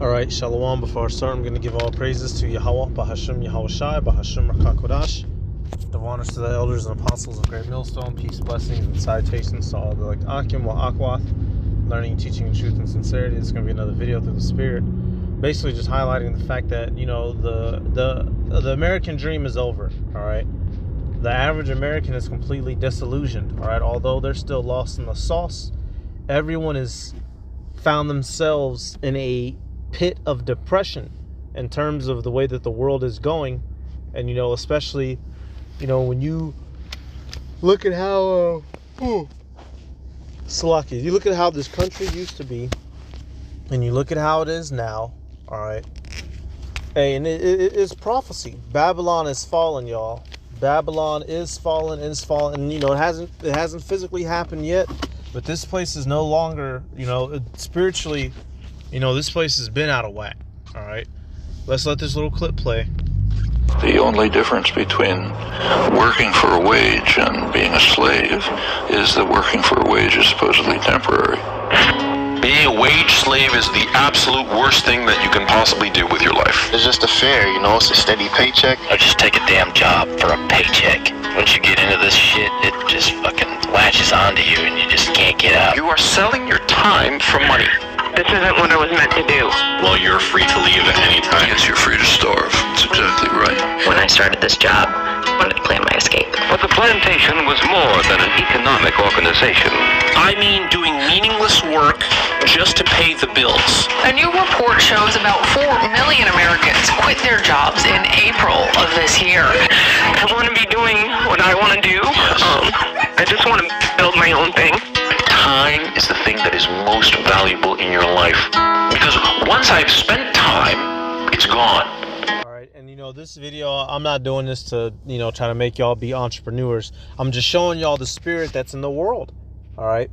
Alright, Shalom. Before I start, I'm going to give all praises to Yahweh, Bahashim Yahushai, Bahashim Rakakodash. The honors to the elders and apostles of Great Millstone, peace, blessings, and salutations to all the Akim wa Akwath, learning, teaching, and truth and sincerity. This is going to be another video through the Spirit. Basically just highlighting the fact that, you know, the American dream is over, alright? The average American is completely disillusioned, alright? Although they're still lost in the sauce, everyone has found themselves in a pit of depression in terms of the way that the world is going. And, you know, especially, you know, when you look at how Salaki, you look at how this country used to be and you look at how it is now, all right? Hey, and it's prophecy. Babylon is fallen, y'all. Babylon is fallen, and you know, it hasn't physically happened yet, but this place is no longer, you know, spiritually, you know, this place has been out of whack. All right, let's let this little clip play. The only difference between working for a wage and being a slave is that working for a wage is supposedly temporary. Being a wage slave is the absolute worst thing that you can possibly do with your life. It's just a fare, you know, it's a steady paycheck. Or just take a damn job for a paycheck. Once you get into this shit, it just fucking latches onto you and you just can't get out. You are selling your time for money. This isn't what I was meant to do. Well, you're free to leave at any time. Yes, you're free to starve. That's exactly right. When I started this job, I wanted to plan my escape. But the plantation was more than an economic organization. I mean doing meaningless work just to pay the bills. A new report shows about 4 million Americans quit their jobs in April of this year. I want to be doing what I want to do. I just want to build my own thing. Time is the thing that is most valuable in your life. Because once I've spent time, it's gone. Alright, and you know, this video, I'm not doing this to, you know, try to make y'all be entrepreneurs. I'm just showing y'all the spirit that's in the world. Alright?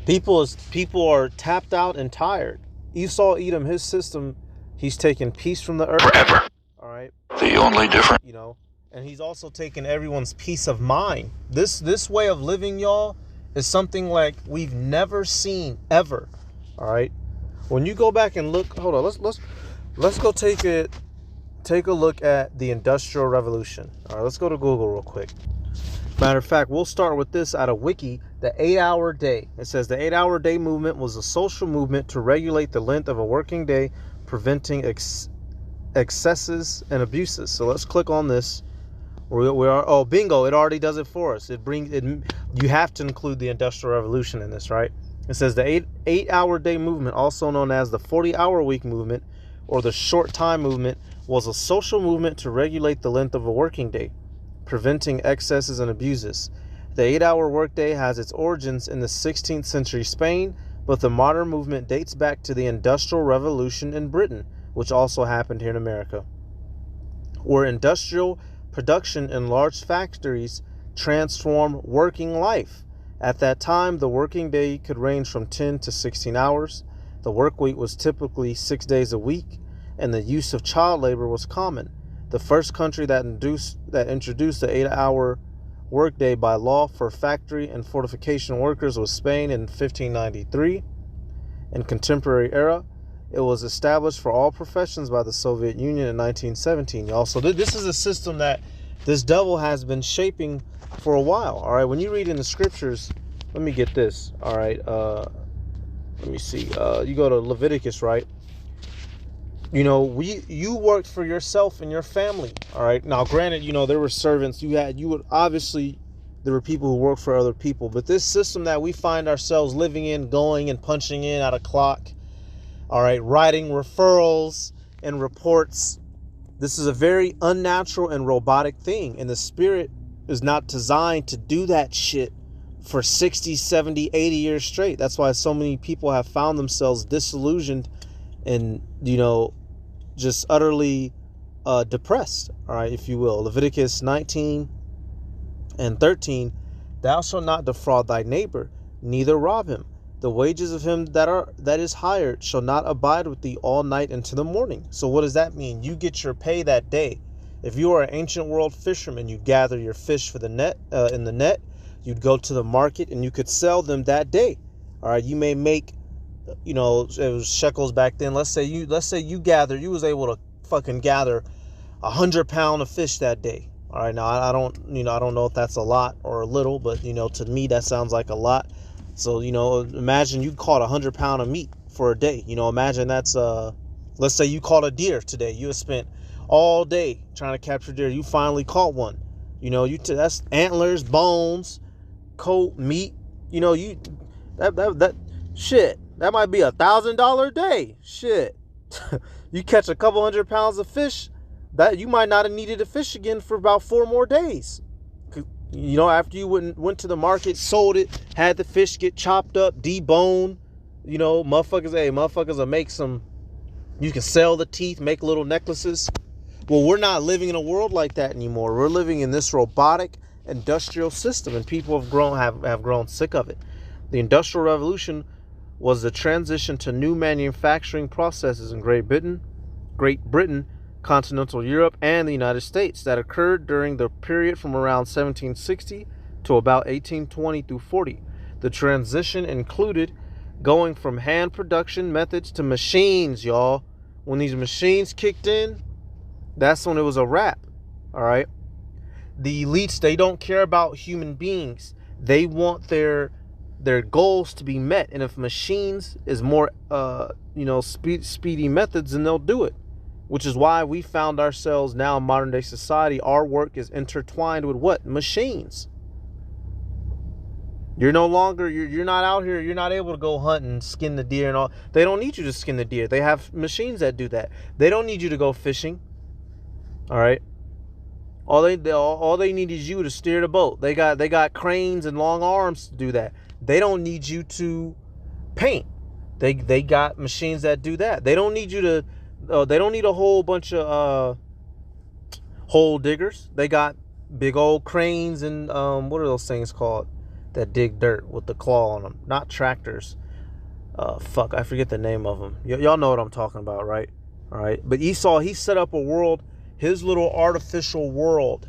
People are tapped out and tired. Esau Edom, his system, he's taking peace from the earth. Forever. Alright? The only difference, you know, and he's also taking everyone's peace of mind. This way of living, y'all, is something like we've never seen ever. All right, when you go back and look, hold on, let's go take a look at the Industrial Revolution. All right, let's go to Google real quick. Matter of fact, we'll start with this out of Wiki. The 8-hour day. It says the 8-hour day movement was a social movement to regulate the length of a working day, preventing excesses and abuses. So let's click on this. We are, oh, bingo, it already does it for us. You have to include the Industrial Revolution in this, right? It says the 8-hour day movement, also known as the 40-hour week movement or the short time movement, was a social movement to regulate the length of a working day, preventing excesses and abuses. The 8-hour workday has its origins in the 16th century Spain, but the modern movement dates back to the Industrial Revolution in Britain, which also happened here in America, where industrial production in large factories transformed working life. At that time, the working day could range from 10 to 16 hours. The work week was typically 6 days a week, and the use of child labor was common. The first country that introduced the 8-hour workday by law for factory and fortification workers was Spain in 1593. In contemporary era, it was established for all professions by the Soviet Union in 1917, y'all. So this is a system that this devil has been shaping for a while. All right, when you read in the scriptures, let me get this. All right, let me see. You go to Leviticus, right? You know, you worked for yourself and your family. All right. Now, granted, you know, there were servants. Obviously there were people who worked for other people. But this system that we find ourselves living in, going and punching in at a clock, all right, writing referrals and reports. This is a very unnatural and robotic thing. And the spirit is not designed to do that shit for 60, 70, 80 years straight. That's why so many people have found themselves disillusioned and, you know, just utterly depressed, all right, if you will. Leviticus 19 and 13, thou shalt not defraud thy neighbor, neither rob him. The wages of him that is hired shall not abide with thee all night into the morning. So what does that mean? You get your pay that day. If you are an ancient world fisherman, you gather your fish for the net in the net. You'd go to the market and you could sell them that day. All right, you may make you know, it was shekels back then. Let's say you was able to fucking gather 100 pounds of fish that day. All right, now I don't know if that's a lot or a little, but you know, to me that sounds like a lot. So, you know, imagine you caught 100 pounds of meat for a day. You know, imagine that's let's say you caught a deer today. You have spent all day trying to capture deer. You finally caught one. You know, that's antlers, bones, coat, meat. You know, that shit. That might be $1,000 a day. Shit. You catch a couple 100 pounds of fish, that you might not have needed to fish again for about 4 more days. You know, after you went to the market, sold it, had the fish get chopped up, deboned. You know, motherfuckers will make some. You can sell the teeth, make little necklaces. Well, we're not living in a world like that anymore. We're living in this robotic industrial system, and people have grown sick of it. The Industrial Revolution was the transition to new manufacturing processes in Great Britain, continental Europe, and the United States that occurred during the period from around 1760 to about 1820 through 40. The transition included going from hand production methods to machines, y'all. When these machines kicked in, that's when it was a wrap. All right. The elites, they don't care about human beings. They want their goals to be met, and if machines is more speedy methods, then they'll do it. Which is why we found ourselves now in modern day society. Our work is intertwined with what? Machines. You're no longer, you're not out here, you're not able to go hunt and skin the deer and all. They don't need you to skin the deer. They have machines that do that. They don't need you to go fishing. All right. All they need is you to steer the boat. They got cranes and long arms to do that. They don't need you to paint. They got machines that do that. They don't need you to. They don't need a whole bunch of hole diggers. They got big old cranes and what are those things called that dig dirt with the claw on them? Not tractors. I forget the name of them. Y'all know what I'm talking about, right? All right. But Esau, he set up a world. His little artificial world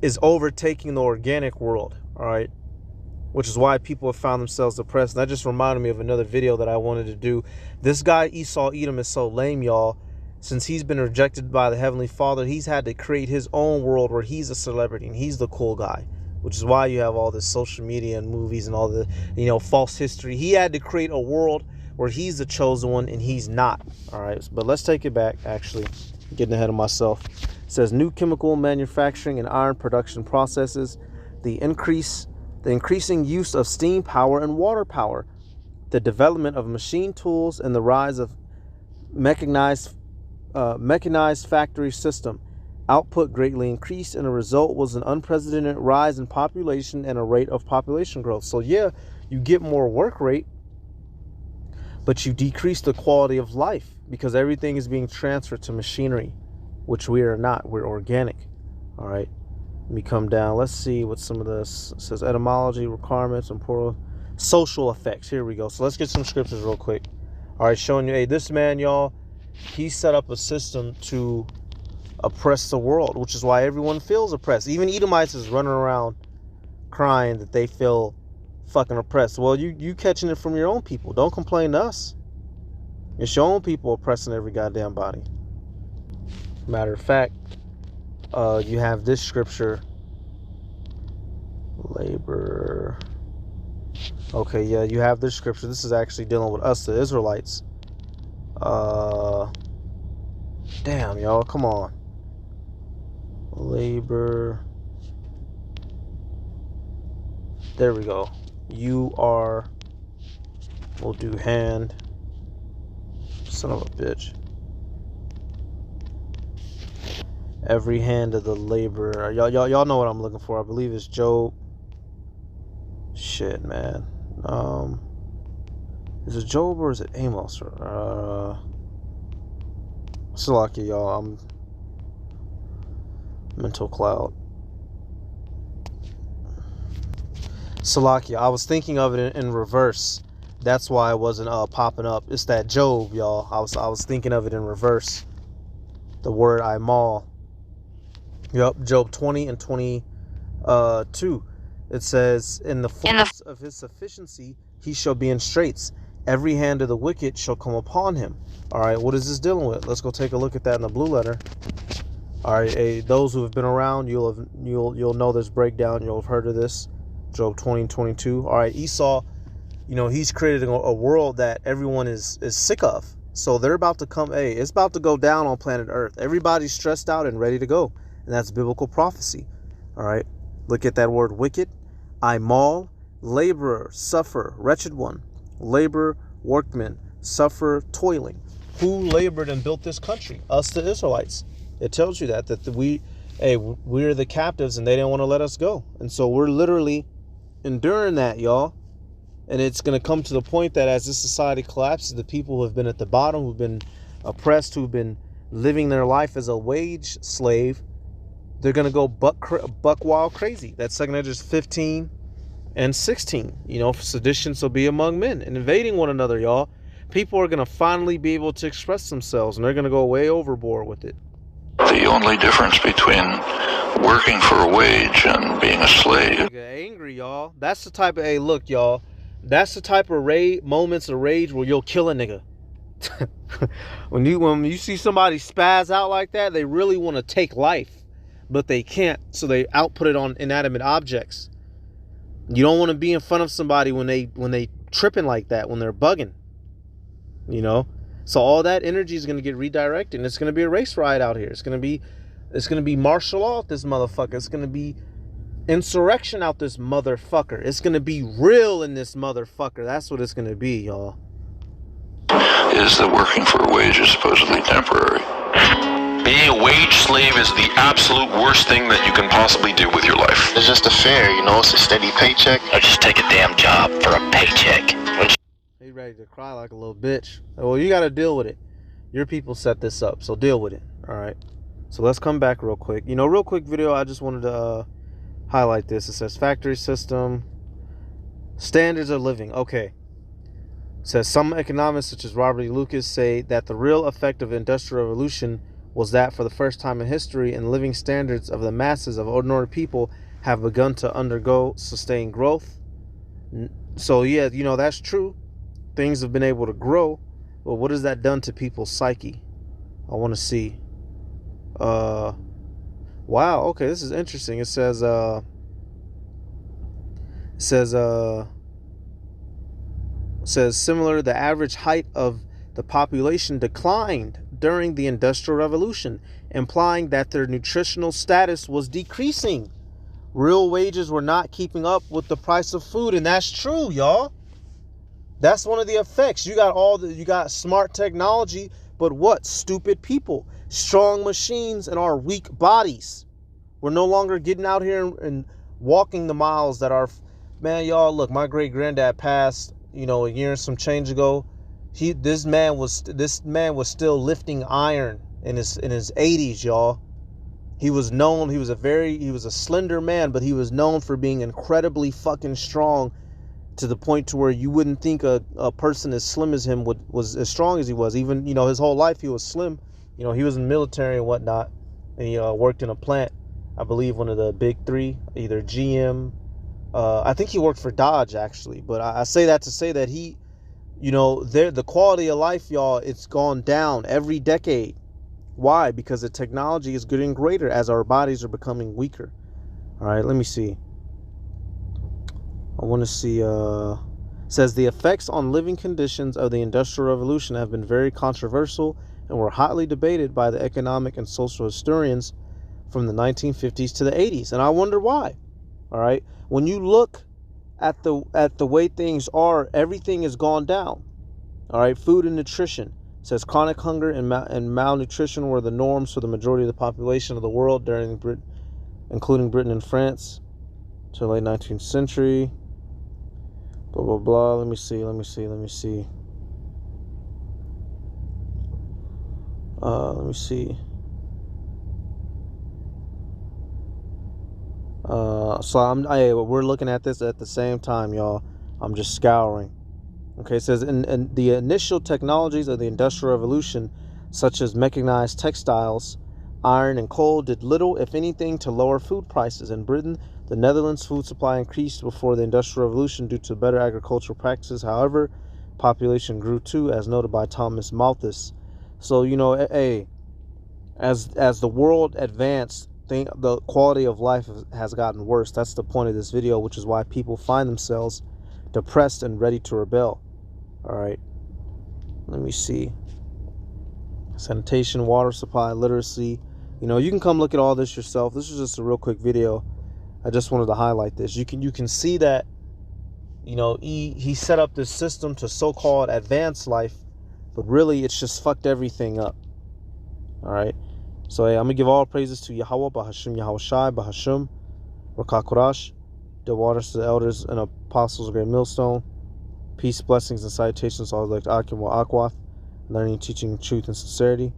is overtaking the organic world. All right. Which is why people have found themselves depressed. And that just reminded me of another video that I wanted to do. This guy, Esau Edom, is so lame, y'all. Since he's been rejected by the Heavenly Father, he's had to create his own world where he's a celebrity and he's the cool guy. Which is why you have all this social media and movies and all the, false history. He had to create a world where he's the chosen one and he's not. All right. But let's take it back, actually. Getting ahead of myself. It says new chemical manufacturing and iron production processes. The increasing use of steam power and water power, the development of machine tools, and the rise of mechanized factory system. Output greatly increased, and the result was an unprecedented rise in population and a rate of population growth. So yeah, you get more work rate, but you decrease the quality of life because everything is being transferred to machinery, which we are not. We're organic. All right. Let me come down. Let's see what some of this says. Etymology, requirements, and plural social effects. Here we go. So let's get some scriptures real quick. All right, showing you, hey, this man, y'all, he set up a system to oppress the world, which is why everyone feels oppressed. Even Edomites is running around crying that they feel fucking oppressed. Well, you catching it from your own people. Don't complain to us. It's your own people oppressing every goddamn body. Matter of fact, you have this scripture, labor. Okay, yeah, you have this scripture. This is actually dealing with us, the Israelites. Damn, y'all, come on. Labor. There we go. We'll do hand. Son of a bitch. Every hand of the laborer. Y'all know what I'm looking for. I believe it's Job. Shit, man. Is it Job or is it Amos? Salakia, y'all. I'm mental cloud. Salakia. I was thinking of it in reverse. That's why it wasn't popping up. It's that Job, y'all. I was thinking of it in reverse. The word Imal. Yep, Job 20 and 22. It says, in the fullness of his sufficiency, he shall be in straits, every hand of the wicked shall come upon him. All right, what is this dealing with? Let's go take a look at that in the blue letter. All right, those who have been around, you'll know this breakdown. You'll have heard of this. Job 20:22. All right, Esau, he's created a world that everyone is sick of. So they're about to come. Hey, it's about to go down on planet Earth. Everybody's stressed out and ready to go, and that's biblical prophecy. All right, look at that word wicked. I maul, laborer, suffer, wretched one, labor, workman, suffer, toiling. Who labored and built this country? Us, the Israelites. It tells you that we're the captives and they didn't want to let us go. And so we're literally enduring that, y'all. And it's going to come to the point that as this society collapses, the people who have been at the bottom, who've been oppressed, who've been living their life as a wage slave, they're going to go buck wild crazy. That's 2 Esdras 15 and 16. Sedition shall be among men and invading one another, y'all. People are going to finally be able to express themselves, and they're going to go way overboard with it. The only difference between working for a wage and being a slave. Angry, y'all. That's the type of, hey, look, y'all. That's the type of moments of rage where you'll kill a nigga. when you see somebody spaz out like that, they really want to take life, but they can't, so they output it on inanimate objects. You don't want to be in front of somebody when they tripping like that, when they're bugging. So all that energy is going to get redirected, and it's going to be a race riot out here. It's going to be martial law out this motherfucker. It's going to be insurrection out this motherfucker. It's going to be real in this motherfucker. That's what it's going to be, y'all. Is that working for a wage is supposedly temporary. Being a wage slave is the absolute worst thing that you can possibly do with your life. It's just a fair, it's a steady paycheck. Or just take a damn job for a paycheck. He ready to cry like a little bitch. Well, you got to deal with it. Your people set this up, so deal with it. All right. So let's come back real quick. Real quick video. I just wanted to highlight this. It says factory system, standards of living. Okay. It says some economists, such as Robert E. Lucas, say that the real effect of the Industrial Revolution was that for the first time in history, and living standards of the masses of ordinary people have begun to undergo sustained growth. So yeah, that's true. Things have been able to grow, but what has that done to people's psyche? I want to see. Wow, okay, this is interesting. It says similar, the average height of the population declined during the Industrial Revolution, implying that their nutritional status was decreasing. Real wages were not keeping up with the price of food, and that's true, y'all. That's one of the effects. You got smart technology, but what? Stupid people, strong machines, and our weak bodies. We're no longer getting out here and walking the miles that are, man, y'all, look, my great granddad passed, a year and some change ago. This man was still lifting iron in his 80s, y'all. He was a slender man, but he was known for being incredibly fucking strong, to the point to where you wouldn't think a person as slim as him was as strong as he was. Even, his whole life he was slim. He was in the military and whatnot, and he worked in a plant, I believe one of the big three, either GM. I think he worked for Dodge, actually. But I say that to say that he, the quality of life, y'all, it's gone down every decade. Why? Because the technology is getting greater as our bodies are becoming weaker. All right, let me see. I want to see, says the effects on living conditions of the Industrial Revolution have been very controversial and were hotly debated by the economic and social historians from the 1950s to the 80s. And I wonder why. All right. When you look at the way things are, everything has gone down. All right. Food and nutrition. It says chronic hunger and malnutrition were the norms for the majority of the population of the world during including Britain and France, to the late 19th century. Blah, blah, blah. Let me see. Let me see. So we're looking at this at the same time, y'all. I'm just scouring. Okay, it says in the initial technologies of the Industrial Revolution, such as mechanized textiles, iron and coal, did little, if anything, to lower food prices. In Britain, the Netherlands, food supply increased before the Industrial Revolution due to better agricultural practices. However, population grew too, as noted by Thomas Malthus. So, you know, as the world advanced, the quality of life has gotten worse. That's the point of this video, which is why people find themselves depressed and ready to rebel. All right, let me see. Sanitation, water supply, literacy. You know, you can come look at all this yourself. This is just a real quick video. I just wanted to highlight this. You can see that, you know, he set up this system to so-called advance life, but really it's just fucked everything up. All right. So hey, I'm gonna give all praises to Yahweh, Bahashim Yahweh Shai, Bahashim, Rakakurash, the waters to the elders and apostles of Great Millstone. Peace, blessings, and salutations all like Akim wa Akwath, learning, teaching truth and sincerity.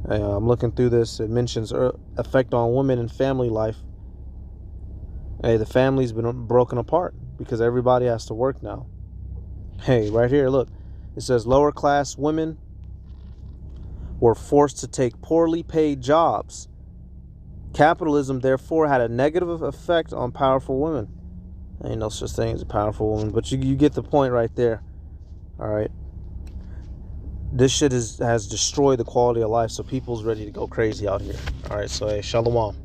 Hey, I'm looking through this. It mentions effect on women and family life. Hey, the family's been broken apart because everybody has to work now. Hey, right here, look. It says lower class women were forced to take poorly paid jobs. Capitalism, therefore, had a negative effect on powerful women. Ain't no such thing as a powerful woman, but you get the point right there. All right. This shit has destroyed the quality of life, so people's ready to go crazy out here. All right, so hey, shalom.